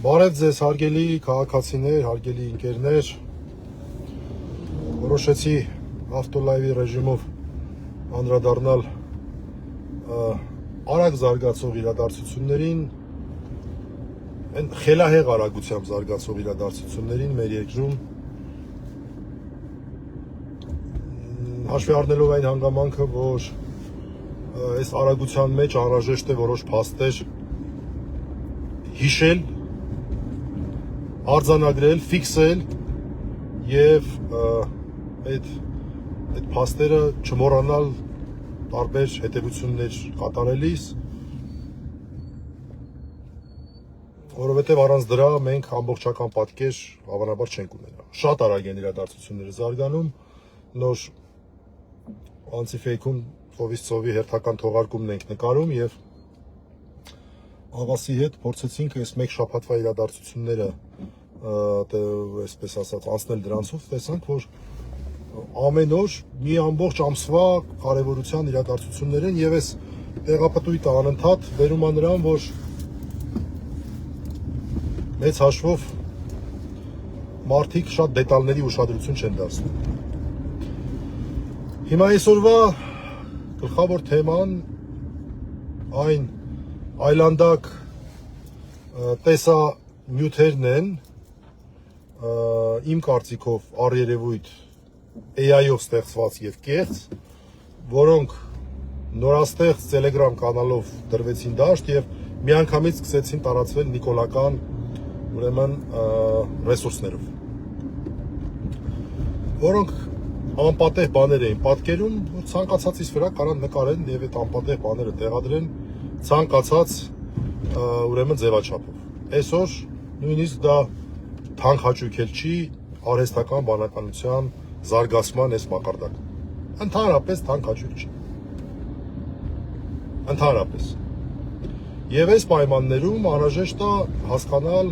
Բարև ձեզ հարգելի քաղաքացիներ, հարգելի ընկերներ, որոշեցի ավտոլայվի ռեժիմով անդրադառնալ արագ զարգացող իրադարձություններին, այն խելահեղ արագությամբ զարգացող իրադարձություններին մեր երկրում, հաշվի առնելով այն հանգամանքը, որ այս արագության մեջ անհրաժեշտ է որոշ փաստեր հիշել, արձանագրել, ֆիքսել եւ այդ փաստերը չմոռանալ տարբեր հետևություններ կատարելիս, որովհետեւ առանց դրա մենք ամբողջական պատկեր հավանաբար չենք ունենա։ Շատ արագ են իրադարձությունները զարգանում, նոր անցիֆեյքում ծովի հերթական թողարկումն ենք նկարում եւ աղասի հետ փորձեցինք այս մեկ շաբաթվա իրադարձությունները այսպես ասած անցնել դրանցով, տեսանք, որ ամեն օր մի ամբողջ ամսվա կարևորության իրադարձություններ են եւ այս տեղապտույտը անընդհատ վերում է նրան, որ մեծ հաշվով մարդիկ շատ դետալների ուշադրություն չեն դարձնում։ Հիմա այսօրվա գլխավոր թեման այն այլանդակ տեսանյութերն են, իմ կարծիքով առերևույթ AI-ով ստեղծված եւ կեղծ, որոնք նորաստեղծ Telegram կանալով դրվեցին դաշտ եւ միանգամից սկսեցին տարածվել նիկոլական, ուրեմն ռեսուրսներով, որոնք անպատեհ բաներ էին պատկերում, որ ցանկացածից վրա կարան նկարեն եւ այդ անպատեհ բաները տեղադրեն ցանկացած ուրեմն ձևաչափով։ Այսօր նույնիսկ դա թանկ հաճույք էլ չի արհեստական բանականության զարգացման այս մակարդակում։ Ընդհանրապես թանկ հաճույք չի։ Ընդհանրապես։ Եվ այս պայմաններում անհրաժեշտ է հասկանալ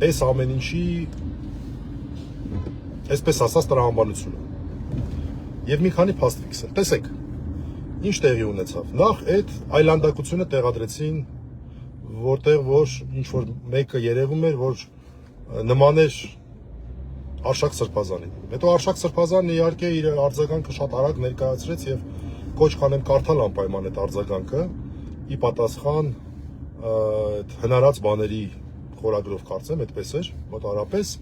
այս ամեն ինչի այսպես ասած տրամաբանությունը։ Եվ մի քանի փաստ ֆիքսել։ Տեսեք, ինչ տեղի ունեցավ։ Նախ այդ այլանդակությունը տեղադրեցին, որտեղ որ ինչ որ մեկը երևում էր, որ նման էր Արշակ Սրբազանին։ Հետո Արշակ Սրբազանն իհարկե իր արձագանքը շատ արագ ներկայացրեց եւ կոչ կանեմ կարդալ անպայման այդ արձագանքը ի պատասխան հնարած բաների խորագրով կարծեմ, այդպես էր մոտարապես,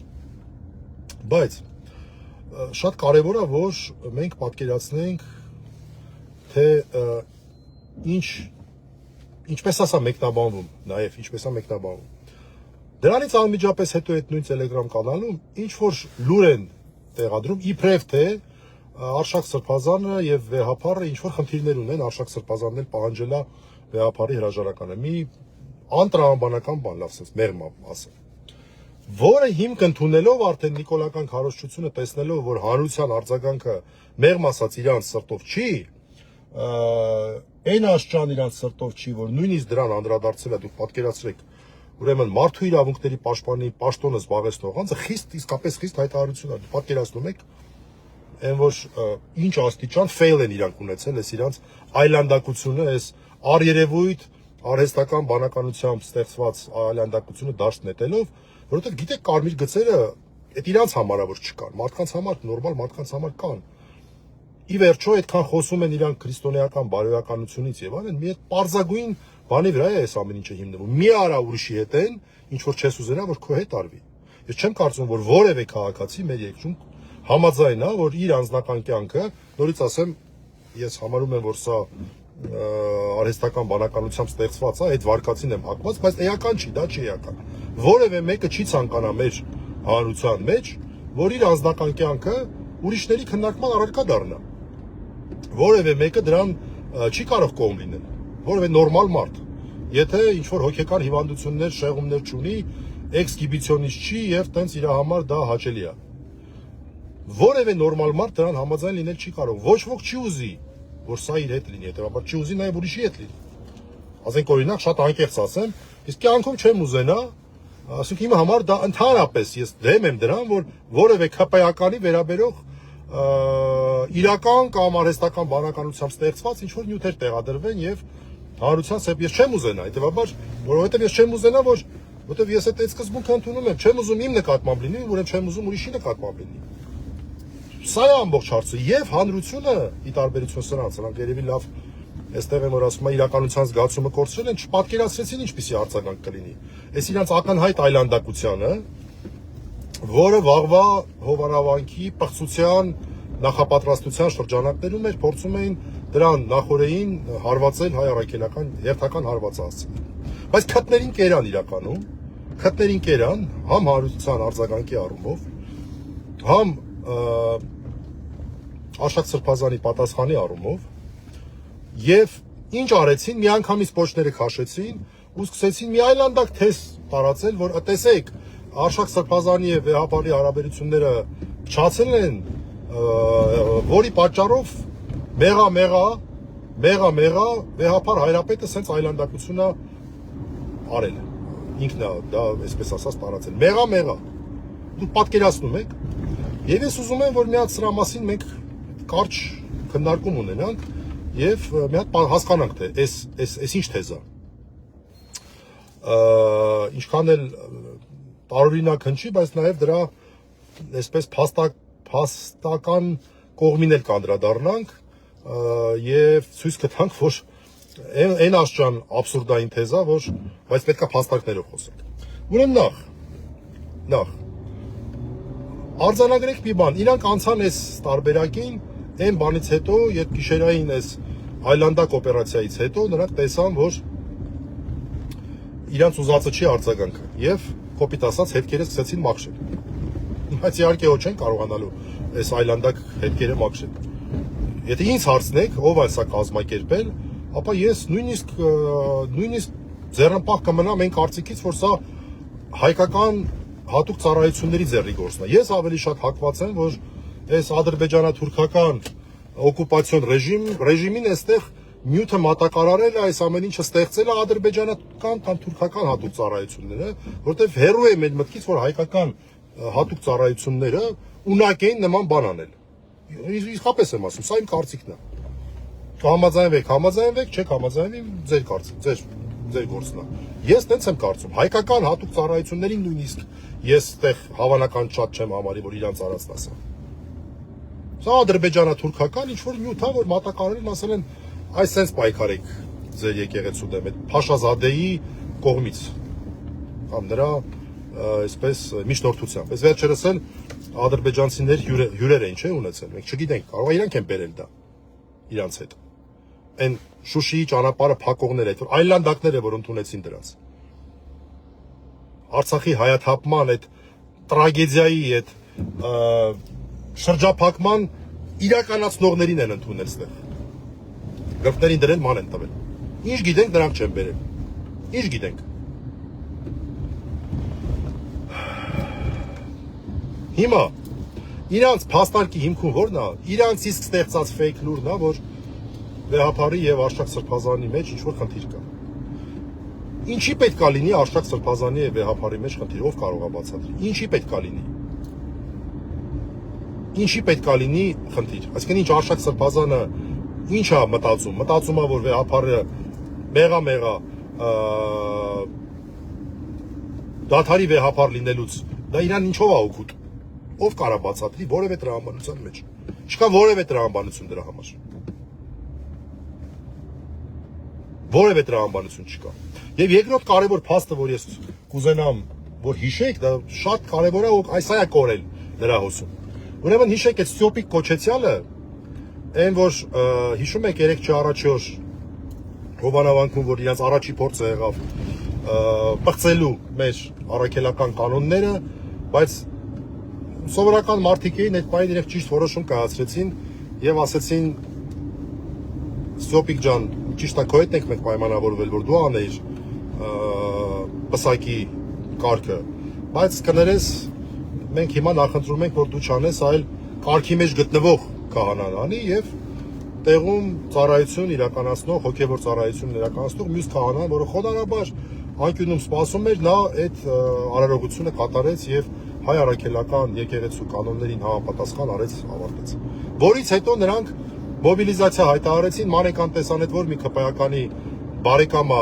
բայց շատ կարևոր է, որ մենք պատկերացնենք, թե ինչպես ասա մեկնաբանվում, նաև ինչպես է մեկնաբանվում։ Դրանից անմիջապես հետո այդ նույն Telegram կանալում ինչ որ լուր են տեղադրում, իբրև թե Արշակ Սրբազանը եւ Վեհափառը ինչ որ խնդիրներ ունեն, Արշակ Սրբազանն էլ պահանջել է Վեհափառի հրաժարականը։ Մի անտրամաբանական բան, լավ ասած, մեղմ ասեմ, որը հիմք ընդունելով արդեն նիկոլական քարոզչությունը տեսնելով, որ հանրության արձագանքը մեղմ ասած իրանց սրտով չի, այն աշճան իրանց սրտով չի, որ նույնիսկ դրան անդրադարձել է, դուք պատկերացրեք, ուրեմն մարդու իրավունքների պաշտպանի պաշտոնը զբաղեցնող անձը իսկապես խիստ հայտարարություն է, պատկերացնում եք, այն որ ինչ աստիճան fail են իրանք ունեցել, այս իրանց այլանդակությունը, այս առերևույթ արհեստական բանականությամբ ստեղծված այլանդակությունը դաշտ նետելով, որովհետև գիտեք կարմիր գծերը այդ իրանց համար որ չկան, մարդկանց համար նորմալ մարդկանց համար կան։ Ի վերջո այդքան խոսում են իրանք քրիստոնեական բարոյականությունից եւ այլն, մի այդ պարզագույն բանի վրա է այս ամեն ինչը հիմնվում։ Մի արա ուրիշի հետ են, ինչ որ չես ուզենա, որ քո հետ արվի։ Ես չեմ կարծում, որ որևէ քաղաքացի մեր երկրում համաձայն է, որ իր անձնական կյանքը, նորից ասեմ, ես համարում եմ, որ սա արհեստական բանականությամբ ստեղծված է, այդ վարկածին եմ հակված, բայց էական չի, դա չի էական։ Որևէ մեկը չի ցանկանա մեր հանրության մեջ, որ իր անձնական կյանքը ուրիշների քննարկման առարկա դառնա։ Որևէ մեկը դրան չի կարող կողմ լինել, որևէ նորմալ մարդ, եթե ինչ որ հոգեկան հիվանդություններ, շեղումներ չունի, էքսգիբիցիոնիստ չի եւ տենց իր համար դա հաճելի է։ Որևէ նորմալ մարդ դրան համաձայն լինել չի կարող։ Ոչ ոք չի ուզի, որ սա իր հետ լինի, հետեւաբար չի ուզի նաեւ ուրիշի հետ լինի։ Ասենք օրինակ շատ անկեղծ ասեմ, իսկ կյանքում չեմ ուզենա, ասենք իմ համար դա ընդհանրապես ես դեմ եմ դրան, որ որևէ ԿՊԱ-կանի վերաբերող իրական կամ արհեստական բանականությամբ ստեղծված ինչ որ նյութեր տեղադրվեն եւ Հանրության սեփ ես չեմ ուզենա, հետեւաբար, որովհետեւ ես չեմ ուզենա, որովհետեւ ես այդ սկզբունքը ընդունում եմ, չեմ ուզում իմ նկատմամբ լինի, ուրեմն չեմ ուզում ուրիշի նկատմամբ լինի։ Սա է ամբողջ հարցը, եւ հանրությունը ի տարբերություն սրանց, նրանք երևի լավ այստեղ եմ որ ասում եմ իրականության զգացումը կորցրել են, չպատկերացրեցին ինչպիսի արձագանք կլինի։ Այս իրանց ակնհայտ այլանդակությանը, որը վաղվա հովանավանքի պղծության նախապատրաստության շրջանակներում էր փորձում էին դրան նախորդին հարվածել հայ առաքելական հերթական հարվածը հասցնել։ Բայց քթներին կերան իրականում, քթներին կերան համ հանրության արձագանքի առումով, համ Արշակ Սրբազանի պատասխանի առումով եւ ինչ արեցին, միանգամից պոչները քաշեցին ու սկսեցին մի այլանդակ թես տարածել, որ տեսեք, Արշակ Սրբազանի եւ Վեհապարի հարաբերությունները փչացել են, որի պատճառով մեղա Վեհապար հայրապետը սենց այլանդակությունը արել է։ Ինքն է դա այսպես ասած տարածել։ Մեղա։ Դուք պատկերացնում եք։ Եվ ես ուզում եմ, որ մի հատ սրա մասին մենք կարճ քննարկում ունենանք եւ մի հատ հասկանանք, թե այս ինչ թեզ է։ Ինչքան էլ տարօրինակ հնչի, բայց նաեւ դրա այսպես փաստական կողմին էլ կանդրադառնանք եւ ցույց կտանք, որ այն աշճան աբսուրդային թեզ է, որ բայց պետքա փաստարկներով խոսենք։ Ուրեմն նախ արձանագրեք մի բան, իրանք անցան այս տարբերակին, այն բանից հետո, երբ գիշերային այս այլանդակ օպերացիայից հետո նրանք տեսան, որ իրանց ուզածը չի արձագանքը եւ կոպիտ ասած հետքերը սկսեցին մաքրել։ Բայց իհարկե ոչ են կարողանալու այս այլանդակ հետքերը մաքրել։ Եթե ինձ հարցնեք, ով է սա կազմակերպել, ապա ես նույնիսկ ձեռնպահ կմնամ այն կարծիքից, որ սա հայկական հատուկ ծառայությունների ձեռի գործն է։ Ես ավելի շատ հակված եմ, որ այս ադրբեջանա-թուրքական օկուպացիոն ռեժիմին այստեղ նյութը մատակարարել է, այս ամեն ինչը ստեղծել է ադրբեջանական կամ թուրքական հատուկ ծառայությունները, որտեղ հեռու է մեր մտքից, որ հայկական հատուկ ծառայությունները ունակ էին նման բան անել։ Իսկապես եմ ասում, սա իմ կարծիքն է։ Համաձայնվեք, չեք համաձայնվի, ձեր կարծիք, ձեր գործն է։ Ես տենց եմ կարծում, հայկական հատուկ ծառայություններին նույնիսկ ես այդտեղ հավանական շատ չեմ համարի, որ իրանց արածն ասա։ Սա ադրբեջանա-թուրքական ինչ-որ նյութ է, որ մատակարարին ասել են, այս սենց պայքարեք ձեր եկեղեցու դեմ, այդ Փաշազադեի կողմից, կամ նրա այսպես միջնորդությամբ։ Այս վերջերս էլ ադրբեջանցիներ հյուրեր էին, չէ՞ ունեցել, մենք չգիտենք, կարող է իրանք են բերել դա իրանց հետ։ Այն Շուշիի ճանապարհը փակողներ այդ այլանդակները, որ ընդունեցին դրանց։ Արցախի հայաթափման այդ տրագեդիայի այդ շրջափակման իրականացնողներին են ընդունել այստեղ։ Գրպներին դրել ման են տվել։ Ինչ գիտենք, նրանք չեն բերել։ Ինչ գիտենք։ Հիմա իրանց փաստարկի հիմքում ո՞րն է։ Իրանց իսկ ստեղծած ֆեյք լուրն է, որ Վեհապարի եւ Արշակ Սրբազանի մեջ ինչ-որ խնդիր կա։ Ինչի պետք է լինի Արշակ Սրբազանի եւ Վեհապարի մեջ խնդիր, ով կարող է բացատրել։ Ինչի պետք է լինի։ Ինչի պետք է լինի խնդիր։ Այսինքն ինչ Արշակ Սրբազանը ինչ է մտածում։ Մտածում է, որ Վեհապարը մեղա դաթարի Վեհապար լինելուց դա իրան ինչով է օգուտ։ Ով կարա բացատրի որևէ տրամաբանության մեջ։ Չկա որևէ տրամաբանություն դրա համար։ Որևէ տրամաբանություն չկա։ Եվ երկրորդ կարևոր փաստը, որ ես կուզենամ, որ հիշեք, դա շատ կարևոր է, այս այա կորել նրա հոսում։ Ուրեմն հիշեք այդ Ստյոպիկ Կոչեցյալը, այն որ հիշում եք 3 առաջի օր հովանավանքում, որ իրենց առաջի փորձը եղավ պղծելու մեր առաքելական կանոնները, բայց սովորական մարդիկ էին այդ պահին իրենք ճիշտ որոշում կայացրեցին եւ ասեցին Ստյոպիկ ջան, ճիշտ է քո հետ ենք մենք պայմանավորվել, որ դու անեիր պսակի կարգը, բայց կներես մենք հիմա նախընտրում ենք, որ դու չանես, այլ կարգի մեջ գտնվող քահանան անի եւ տեղում ծառայություն իրականացնող, հոգեվոր ծառայություն իրականացնող մյուս քահանան, որը խոդարաբար անկյունում սպասում էր, նա այդ արարողությունը կատարեց եւ հայ առաքելական եկեղեցու կանոններին համապատասխան արեց, ավարտեց։ Որից հետո նրանք մոբիլիզացիա հայտարարեցին, Մանեկ անտեսանետ որ մի քպայականի բարեկամա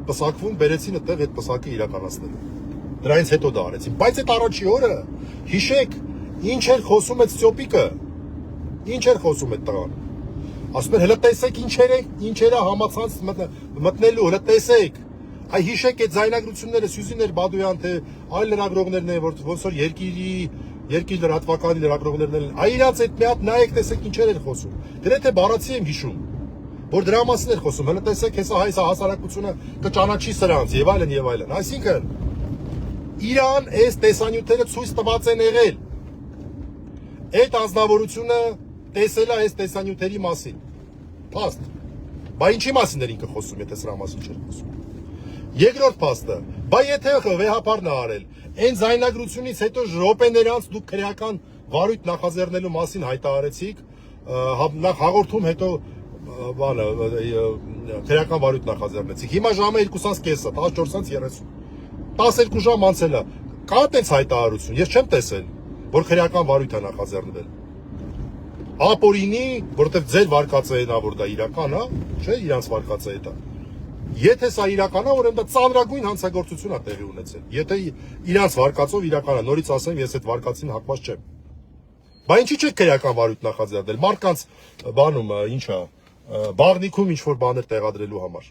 պսակվում, բերեցին այդտեղ այդ պսակը իրականացնելու։ Դրանից հետո դա արեցին։ Բայց այդ առաջի օրը հիշեք, ինչ էր խոսում այդ Ստյոպիկը։ Ինչ էր խոսում այդ տղան։ Ասում էր, հələ տեսեք ինչ էր համացանց մտնելու, հələ տեսեք։ Այ հիշեք այդ զայնագրությունները Սյուզիներ Բադոյան թե այլ լրագրողներն են, որ ոնց որ երկիր լրատվականի լրագրողներն են։ Այ իրաց այդ մի հատ նայեք, տեսեք ինչեր էր խոսում։ Գրեթե բառացի եմ հիշում, որ դրա մասին էր խոսում, հələ տեսեք, հեսա հայ հասարակությունը կճանաչի սրանց եւ այլն եւ այլն։ Այսինքն Իրան այս տեսանյութերը ցույց տված են եղել։ Այդ անձնավորությունը տեսել է այս տեսանյութերի մասին։ Փաստ։ Բա ինչի մասին էր ինքը խոսում, եթե սրա մասին չէր խոսում։ Երկրորդ փաստը, բա եթե վեհապարն է արել, այն զայնագրությունից հետո րոպեներ անց դուք քրեական վարույթ նախաձեռնելու մասին հայտարարեցիք, նախ հաղորդում հետո բանը քրեական վարույթ նախաձեռնեցիք։ Հիմա ժամը 2:30-ը, 14:30։ 12 ժամ անցել է։ Կա այդպես հայտարարություն, ես չեմ տեսել, որ քրեական վարույթ է նախաձեռնվել։ Ապօրինի, որովհետև ձեր վարկածային է, որ դա իրական է, չէ, իրանց վարկածային է։ Եթե սա իրական է, ուրեմն դա ծանրագույն հանցագործություն է տեղի ունեցել։ Եթե իրանց վարկածով իրական է, նորից ասեմ, ես այդ վարկածին հակված չեմ։ Բա ինչի՞ չէ քրեական վարույթ նախաձեռնել։ Մարդկանց բանում ինչ է, բաղնիքում ինչ որ բաներ տեղադրելու համար։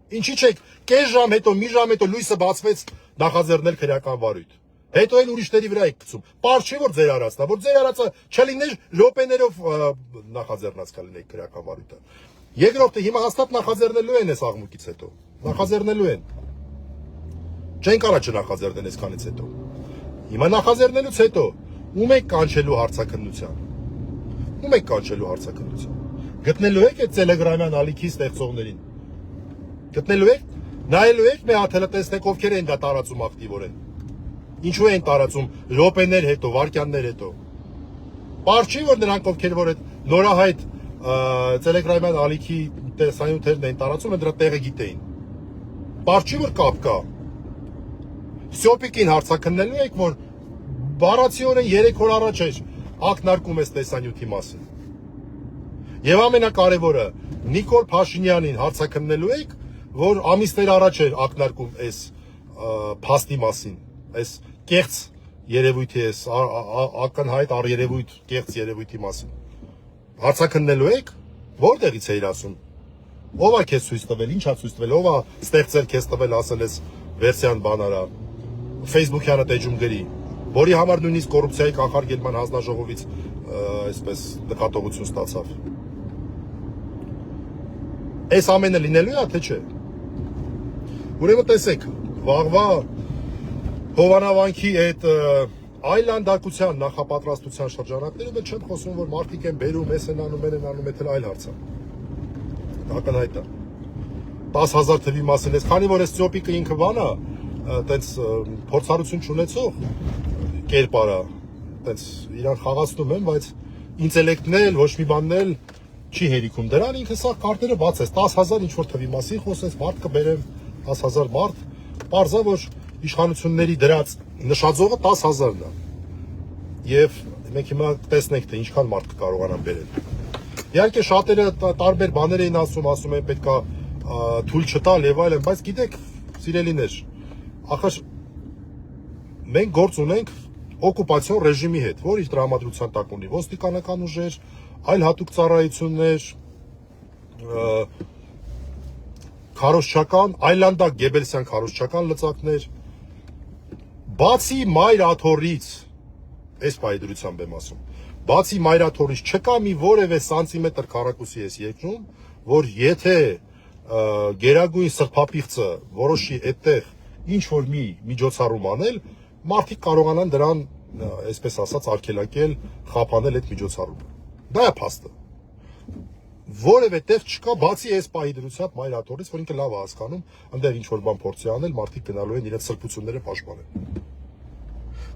Ինչի՞ չեք կես ժամ հետո, մի ժամ հետո լույսը բացվեց նախաձեռնել քրեական վարույթ։ Հետո էլ ուրիշների վրա եք գցում։ Պարզ չէ որ ձեր արածն է, որ ձեր արածը չլիներ րոպեներով նախաձեռնած կլինեք քրեական վարույթը։ Երկրորդը հիմա հաստատ նախաձեռնելու են այս աղմուկից հետո։ Նախաձեռնելու են։ Չեն կարա չնախաձեռնեն այսքանից հետո։ Հիմա նախաձեռնելուց հետո ում եք կանչելու հարցաքննության։ Ում եք կանչելու հարցաքննության։ Գտնելու եք այդ Տելեգրամյան ալիքի ստեղծողներին։ Գտնելու եք, նայելու եք մի հատ հələ տեսնեք ովքեր են դա տարածում ակտիվորեն։ Ինչու են տարածում րոպեներ հետո, վայրկյաններ հետո։ Պարզ չի որ նրանք ովքեր որ այդ նորահայտ Տելեգրամյան ալիքի տեսանյութերն են տարածում, դրա տեղը գիտեին։ Պարզ չի որ կապ կա։ Ստյոպիկին հարցաքննելու եք, որ բառացիորեն 3 օր առաջ էր ակնարկում այս տեսանյութի մասին։ Եվ ամենակարևորը Նիկոլ Փաշինյանին հարցաքննելու եք, որ ամիսներ առաջ էր ակնարկում այս փաստի մասին, այս կեղծ երևույթի, այս ակնհայտ առերևույթ, կեղծ երևույթի մասին։ Հարցաքննելու եք, որտեղից էիր ասում։ Ո՞վ է քեզ ցույց տվել, ի՞նչ է ցույց տվել, ո՞վ է ստեղծել քեզ տվել, ասել ես վերսիան բան արա, Facebook-յանը դեջում գրի, որի համար նույնիսկ կոռուպցիայի կանխարգելման հանձնաժողովից այսպես նկատողություն ստացավ։ Այս ամենը լինելու է, թե չէ։ Ուրեմն տեսեք, վաղվա Հովանավանքի այդ այլանդակության նախապատրաստության շրջանակներում չեմ խոսում, որ մարդիկ են բերում, էս են անում, այդ այլ հարց է։ Ակնհայտ է։ 10,000 թվի մասին էս, քանի որ այս Ստյոպիկը ինքը բան է, այտենց փորձառություն չունեցող կերպար է, այտենց իրան խաղացնում են, բայց ինտելեկտն էլ ոչ մի բանն էլ չի հերիքում դրան, ինքը սա կարտերը բացեց, 10,000 ինչ-որ թվի մասին խոսեց, մարդ կբերեմ 10,000 մարդ, պարզա, որ իշխանությունների դրած նշաձողը 10,000-ն է։ Եվ մենք հիմա տեսնենք, թե ինչքան մարդ կկարողանան բերել։ Իհարկե շատերը տարբեր բաներ էին ասում են պետք է թույլ չտալ եւ այլն, բայց գիտեք, սիրելիներ, ախր մենք գործ ունենք օկուպացիոն ռեժիմի հետ, որ իր տրամադրության տակ ունի ոստիկանական ուժեր, այլ հատուկ ծառայություններ, քարոզչական, այլանդակ գեբելսյան քարոզչական լծակներ, բացի մայր աթոռից, այս պայդրությամբ եմ ասում, բացի մայր աթոռից չկա մի որևէ սանտիմետր քառակուսի էս երկրում, որ եթե գերագույն սրբապիղծը որոշի այդտեղ ինչ որ մի միջոցառում անել, մարդիկ կարողանան դրան, այսպես ասած, արգելակել, խափանել այդ միջոցառումը։ Դա է փաստը։ Որևէ տեղ չկա, բացի այս պահի դրությամբ մայր աթոռից, որ ինքը լավ է հասկանում, այնտեղ ինչ որ բան փորձի անել, մարդիկ գնալու են իրենց սրբությունները պաշտպանել։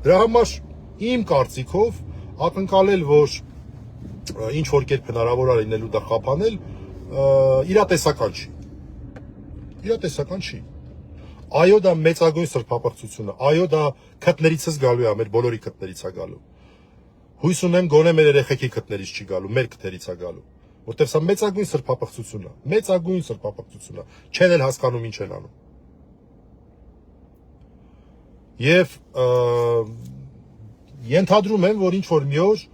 Դրա համար իմ կարծիքով ակնկալել, որ ինչ որ կերպ հնարավոր է լինելու դա խափանել, իրատեսական չի։ Իրատեսական չի։ Այո, դա մեծագույն սրբապղծություն է, այո, դա քթներիցս գալու է, մեր բոլորի քթներից է գալու։ Հույս ունեմ գոնե մեր երեխեքի քթներից չի գալու, մեր քթերից է գալու։ որտեղ սա մեծագույն սրբապղծություն է, մեծագույն սրբապղծություն է, չեն էլ հասկանում ինչ են անում։ Եվ ենթադրում եմ, որ ինչ որ մի օր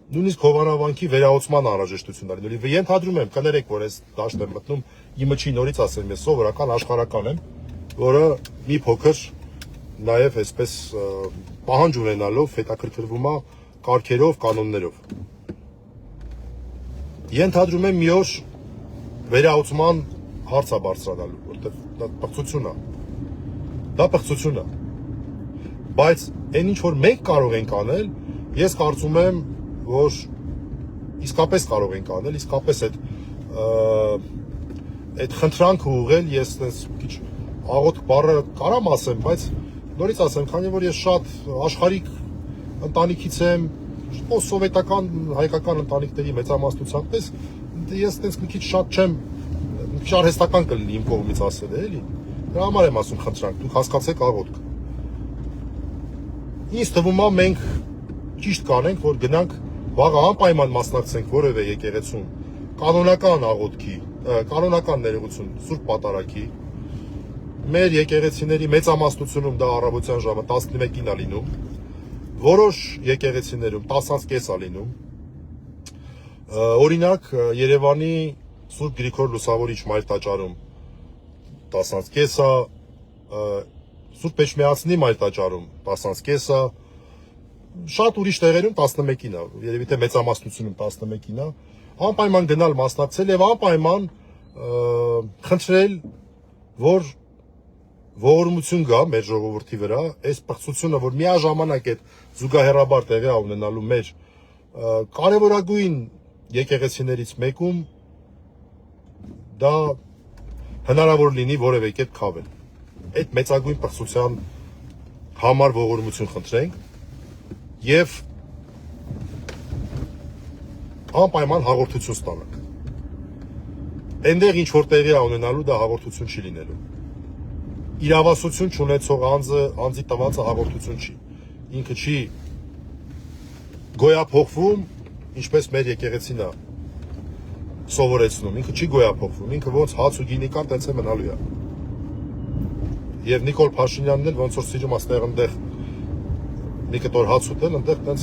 նույնիսկ Հովանավանքի վերահոսման անհրաժեշտություն դառնալու։ Ենթադրում եմ, կներեք, որ այս դաշտ եմ մտնում, իմը չի նորից ասեմ, ես սովորական աշխարհական եմ, որը մի փոքր նաև այսպես պահանջ ունենալով հետաքրքրվում է կարգերով, կանոններով։ Ենթադրում եմ մի օր վերահոսման հարց է բարձրանալու, որտեղ դա պղծություն է։ Դա պղծություն է։ Բայց այն ինչ որ մենք կարող ենք անել, ես կարծում եմ, որ իսկապես կարող ենք անել, իսկապես այդ խնդրանքը ուղղել, ես այնպես քիչ աղոթք բառը կարամ ասեմ, բայց նորից ասեմ, քանի որ ես շատ աշխարհիկ ընտանիքից եմ, սովետական հայկական ընտանիքների մեծամասնությամբ պես, ես այնպես մի քիչ շատ չեմ, մի քիչ արհեստական կլինի իմ կողմից ասել, էլի։ Դրա համար եմ ասում խնդրանք, դուք հասկացեք աղոթք։ Ինձ թվում է մենք ճիշտ կանենք, որ գնանք վաղը անպայման մասնակցենք որևէ եկեղեցում կանոնական աղոթքի, կանոնական ներողություն, Սուրբ Պատարագի։ Մեր եկեղեցիների մեծամասնությունում դա առավոտյան ժամը 11-ին է լինում, որոշ եկեղեցիներում 10:30 է լինում։ Օրինակ Երևանի Սուրբ Գրիգոր Լուսավորիչ Մայր տաճարում 10:30 է, Սուրբ Էջմիածնի Մայր տաճարում 10:30 է, շատ ուրիշ տեղերում 11-ին է, երևի թե մեծամասնությունում 11-ին է, անպայման գնալ մասնակցել եւ անպայման խնդրել, որ ողորմություն գա մեր ժողովրդի վրա, այս պղծությունը, որ միաժամանակ այդ զուգահեռաբար տեղի ունենալու մեր կարևորագույն եկեղեցիներից մեկում դա հնարավոր լինի որևէ կերպ քավել։ Այդ մեծագույն պղծության համար ողորմություն խնդրենք եւ անպայման հաղորդություն ստանանք։ Այնտեղ ինչ որ տեղի է ունենալու, դա հաղորդություն չի լինելու։ Իրավասություն չունեցող անձի տվածը հաղորդություն չի։ Ինքը չի գոյափոխվում, ինչպես մեր եկեղեցին է սովորեցնում, ինքը չի գոյափոխվում, ինքը ոնց հաց ու գինի կար, տենց է մնալու է։ Եվ Նիկոլ Փաշինյանն էլ ոնց որ սիրում աստեղ այնտեղ մի կտոր հաց ուտել, այնտեղ տենց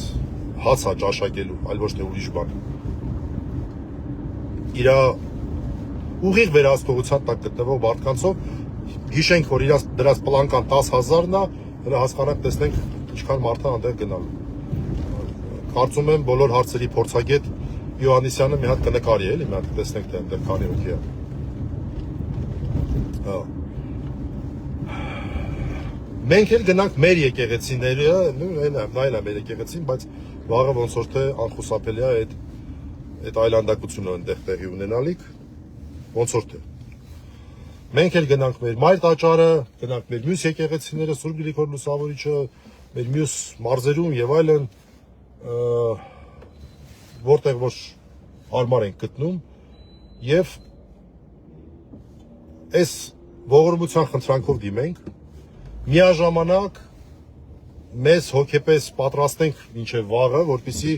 հաց է ճաշակելու, այլ ոչ թե ուրիշ բան։ Իր ուղիղ վերահսկողության տակ գտնվող մարդկանցով հիշենք, որ իրաց դրած պլանկան 10,000-ն է, հələ հասկանանք, տեսնենք ինչքան մարդ է այնտեղ գնալու։ Կարծում եմ բոլոր հարցերի փորձագետ Յոհաննիսյանը մի հատ կնկարի, էլի, մի հատ տեսնենք թե այնտեղ քանի հոգի է։ Հա։ Մենք էլ գնանք մեր եկեղեցիները, նայել է մեր եկեղեցին, բայց վաղը ոնց որ թե անխուսափելի է այդ այլանդակությունը այնտեղ տեղի ունենալիք, ոնց որ թե։ Մենք էլ գնանք մեր Մայր տաճարը, գնանք մեր մյուս եկեղեցիները, Սուրբ Գրիգոր Լուսավորիչը, մեր մյուս մարզերում եւ այլն, որտեղ որ հարմար ենք գտնում եւ այս ողորմության խնդրանքով դիմենք, միաժամանակ մեզ հոգեպես պատրաստենք մինչև վաղը, որպեսզի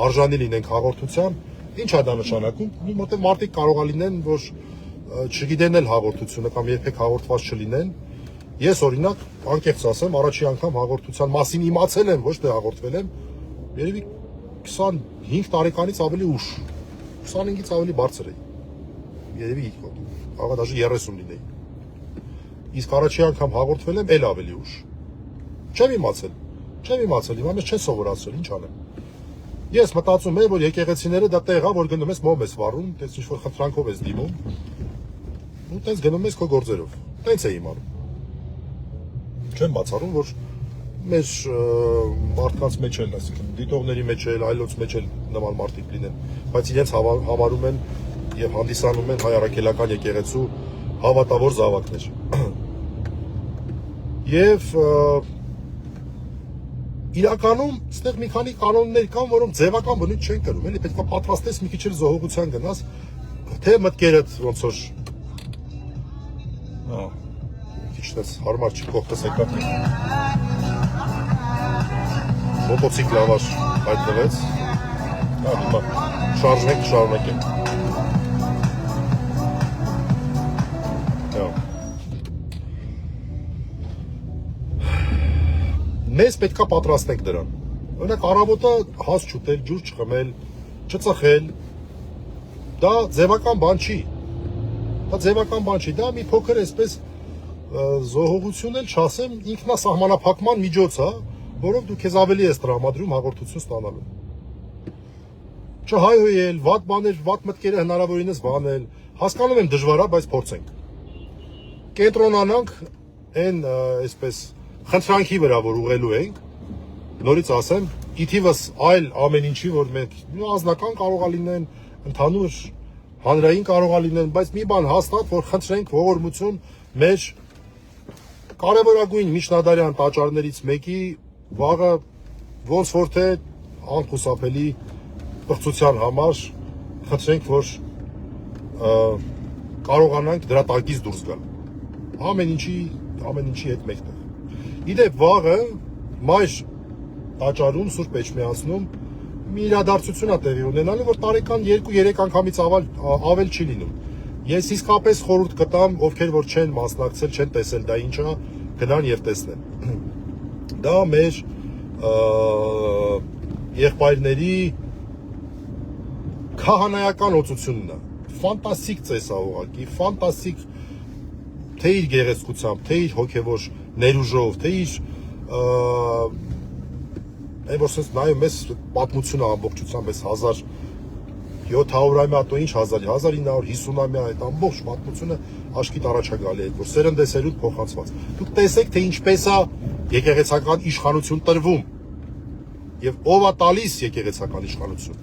արժանի լինենք հաղորդության։ Ինչ է դա նշանակում, որտեղ մարդիկ կարող է լինեն, որ չգիտեն էլ հաղորդությունը կամ երբեք հաղորդված չլինեն։ Ես օրինակ անկեղծ ասեմ, առաջի անգամ հաղորդության մասին իմացել եմ, ոչ թե հաղորդվել եմ, երևի 25 տարեկանից ավելի ուշ, 25-ից ավելի բարձր էի, երևի աղա դաժե 30 լինեի, իսկ առաջի անգամ հաղորդվել եմ էլ ավելի ուշ, չեմ իմացել, հիմա մեզ չեն սովորացրել, ինչ անեմ, ես մտածում եմ, որ եկեղեցիները դա տեղ է, որ գնում ես մոմ ես վառում, տես ինչ-որ խնդրանքով ես դիմում, ու տես գնում ես քո գործերով, տենց է իմանում, չեմ բացառում, որ մեր մարդկանց մեջ էլ, այսինքն դիտողների մեջ էլ, այլոց մեջ էլ նման մարդիկ լինեն, բայց իրենց համարում են եւ հանդիսանում են հայ առաքելական եկեղեցու հավատավոր զավակներ։ Եվ իրականում այստեղ մի քանի կանոններ կան, որոնք ձևական բնույթ չեն կրում, էլի պետք է պատրաստես մի քիչ էլ զոհողության գնաս, թե մտքերդ ոնց որ քիչ դες հարմար չի կողքս եկա։ Մոտոցիկլ ավար հայտնվեց, Հիմա շարժվենք, շարունակենք։ Մեզ պետքա պատրաստենք դրան։ Օրինակ առավոտը հաց չուտել, ջուր չխմել, չծխել, դա ձևական բան չի։ Դա ձևական բան չի, դա մի փոքր այսպես զոհողություն էլ չասեմ, ինքնասահմանափակման միջոց է, որով դու քեզ ավելի ես տրամադրում հաղորդություն ստանալու։ Չհայհոյել, վատ բաներ, վատ մտքերը հնարավորինս բանել, հասկանում եմ դժվար է, բայց փորձենք։ Կենտրոնանանք այն այսպես խնդրանքի վրա, որ ուղղելու ենք, նորից ասեմ, իթիվս այլ ամեն ինչի, որ մենք անձնական կարող է լինեն, ընդհանուր հանրային կարող է լինեն, բայց մի բան հաստատ, որ խնդրենք ողորմություն մեր կարևորագույն միջնադարյան տաճարներից մեկի վաղը ոնց որ թե անխուսափելի պղծության համար խնդրենք, որ կարողանանք դրա տակից դուրս գալ։ Ամեն ինչի հետ մեկտեղ։ Իդեպ վաղը մայր տաճարում Սուրբ Էջմիածնում մի իրադարձություն է տեղի ունենալու, որ տարեկան 2-3 անգամից ավել չի լինում։ Ես իսկապես խորհուրդ կտամ, ովքեր որ չեն մասնակցել, չեն տեսել դա ինչ է, գնան եւ տեսնեն։ Դա մեր եղբայրների քահանայական օծությունն է։ Ֆանտաստիկ ծես է ուղղակի, ֆանտաստիկ թե իր գեղեցկությամբ, թե իր հոգևոր ներուժով, թե իր այն որ sense նայում ես պատմությունը ամբողջությամբ այս 1700-ամյա, տո ինչ 1950-ամյա այդ ամբողջ պատմությունը աշկիտ առաջ է գալի այդ որ սերնդեսերունդ փոխանցված։ Դուք տեսեք թե ինչպես է եկեղեցական իշխանություն տրվում եւ ով է տալիս եկեղեցական իշխանություն։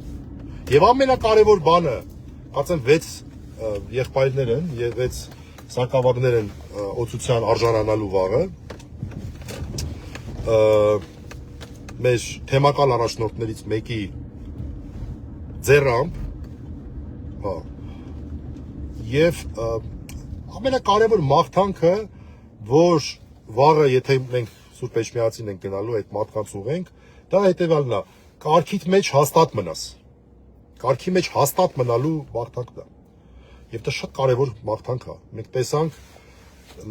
Եվ ամենակարևոր բանը, ասեմ 6 եղբայրներ են եւ 6 սակավագներ են օծության արժանանալու վաղը։ Մեր թեմական առաջնորդներից մեկի ձեռամբ, հա, եւ ամենակարևոր մաղթանքը, որ վաղը եթե մենք Սուրբ Էջմիածին ենք գնալու, այդ մարդկանց ուղենք, դա հետեւյալն է, կարգիդ մեջ հաստատ մնաս։ Կարգի մեջ հաստատ մնալու մաղթանքն է։ Եվ դա շատ կարևոր մաղթանք է։ Մենք տեսանք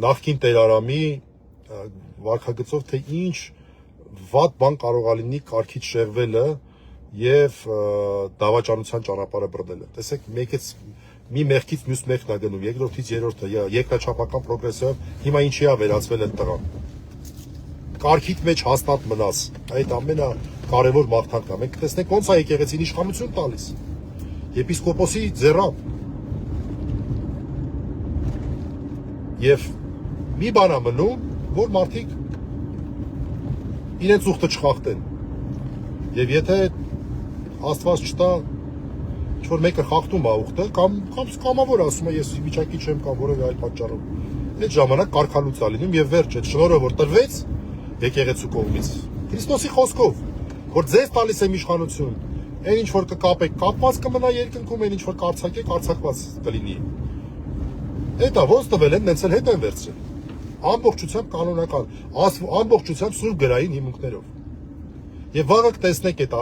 նախկին Տերարամի վարքագծով, թե ինչ վատ բան կարող է լինի կարգից շեղվելը եւ դավաճանության ճանապարհը բռնելը։ Տեսեք, մեկից մի մեղքից մյուս մեղքն է գնում, երկրորդից երրորդը, երկրաչափական պրոգրեսիվ, հիմա ինչի է վերածվել այդ տղան։ Կարգիդ մեջ հաստատ մնաս։ Այդ ամենակարևոր մաղթանքն է։ Մենք տեսնենք ոնց է եկեղեցին իշխանություն տալիս։ Եպիսկոպոսի ձեռամբ։ Եվ մի բան է մնում, որ մարդիկ իրենց ուխտը չխախտեն։ Եվ եթե Աստված չտա, ինչ-որ մեկը խախտում է ուխտը, կամ կամավոր ասում է, ես վիճակի չեմ կամ որևէ այլ պատճառով, այդ ժամանակ կարգալուց է լինում եւ վերջ, այդ շնորհը որ տրվեց եկեղեցու կողմից, Քրիստոսի խոսքով, որ ձեզ տալիս եմ իշխանություն, այն ինչ որ կկապեք, կապված կմնա երկնքում, այն ինչ որ կարցակեք, արցակված կլինի։ Դա ոնց տվել են, նենց էլ հետ են վերցրել։ Ամբողջությամբ կանոնական, ամբողջությամբ սուրբ գրային հիմունքներով։ Եվ վաղը կտեսնեք այդ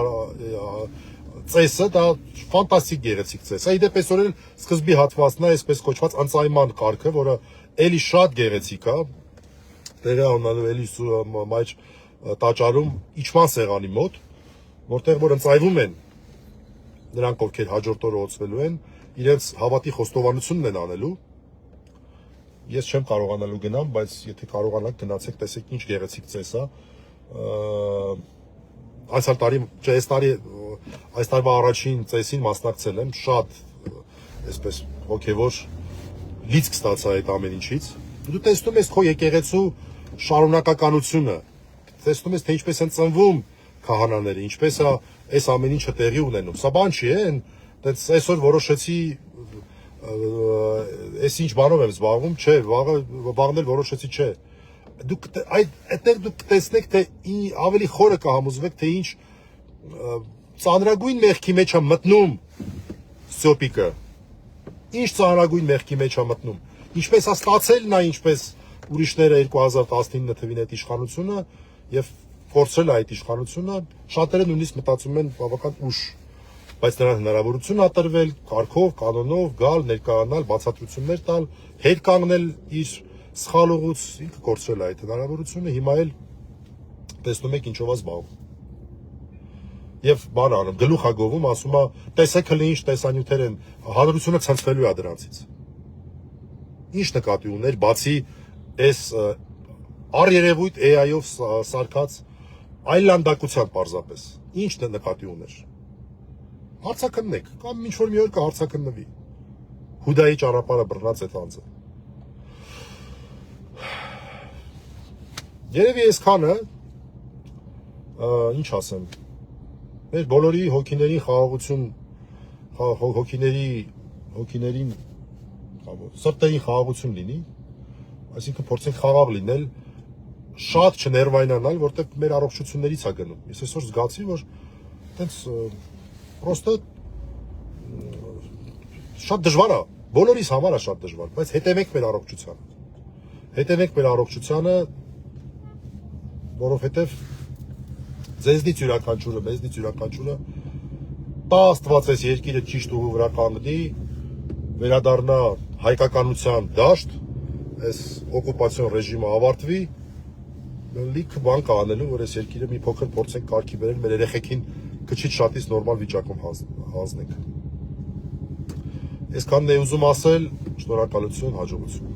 ծեսը, դա ֆանտաստիկ գեղեցիկ ծես է։ Իդեպ այսօր էլ սկզբի հատվածն է, այսպես կոչված անցայման կարգը, որը էլի շատ գեղեցիկ է, տեղի ունենալու էլի մայր տաճարում իջման սեղանի մոտ, որտեղ որ ընծայվում են նրանք, ովքեր հաջորդ օրը օծվելու են, իրենց հավատի խոստովանությունն են անելու։ Ես չեմ կարողանալու գնամ, բայց եթե կարողանաք գնացեք, տեսեք ինչ գեղեցիկ ծես է։ Այս տարվա առաջին ծեսին մասնակցել եմ, շատ այսպես հոգևոր լիցք ստացա այդ ամեն ինչից։ Դու տեսնում ես քո եկեղեցու շարունակականությունը, տեսնում ես թե ինչպես են ծնվում քահանաները, ինչպես է այս ամեն ինչը տեղի ունենում։ Սա բան չի, այնպես այսօր որոշեցի այս ինչ բանով եմ զբաղվում, չէ, վաղն էլ որոշեցի, չէ։ Դուք այդտեղ դուք տեսնեք, թե ավելի խորը կհամոզվեք, թե ինչ ծանրագույն մեղքի մեջ է մտնում Սյոպիկը, ինչ ծանրագույն մեղքի մեջ է մտնում, ինչպես է ստացել նա, ինչպես ուրիշները 2019 թվին այդ իշխանությունը եւ փորձել է այդ իշխանությունը, շատերը նույնիսկ մտածում են բավական ուշ բայց նրան հնարավորություն ա տրվել կարգով, կանոնով գալ, ներկայանալ, բացատրություններ տալ, հետ կանգնել իր սխալողուց, ինքը կորցրել է այդ հնարավորությունը, հիմա էլ տեսնում եք ինչով է զբաղվում։ Եվ բան անում, գլուխ ա գովում, ասում է, տեսեք հələ ինչ տեսանյութեր են, հանրությունը ցնցվելու է դրանցից։ Ինչ նկատի ուներ, բացի այս առերևույթ AI-ով սարքած այլանդակության պարզապես։ Ինչ նկատի ուներ։ Հարցակննեք, կամ ինչ որ մի օր կհարցակննվի։ Հուդայի ճանապարհը բռնած այդ անձը։ Երևի այսքանը, ինչ ասեմ, մեր բոլորի հոգիների խաղաղություն, հոգիներին սրտերի խաղաղություն լինի, այսինքն փորձենք խաղաղ լինել, շատ չներվայնանալ, որտեղ մեր առողջություններից է գնում։ Ես այսօր զգացի, որ այտենց պրոստը շատ դժվար է, բոլորիս համար է շատ դժվար, բայց հետևենք մեր առողջությանը։ Հետևենք մեր առողջությանը, որովհետև ձեզնից յուրաքանչյուրը, մեզնից յուրաքանչյուրը տա Աստված այս երկիրը ճիշտ ուղու վրա կանգնի, վերադառնա հայկականության դաշտ, այս օկուպացիոն ռեժիմը ավարտվի, լիքը բան կա անելու, որ այս երկիրը մի փոքր փորձենք կարգի բերել, մեր երեխեքին քչից շատից նորմալ վիճակում հանձնենք։ Այսքանն է ուզում ասել, շնորհակալություն, հաջողություն։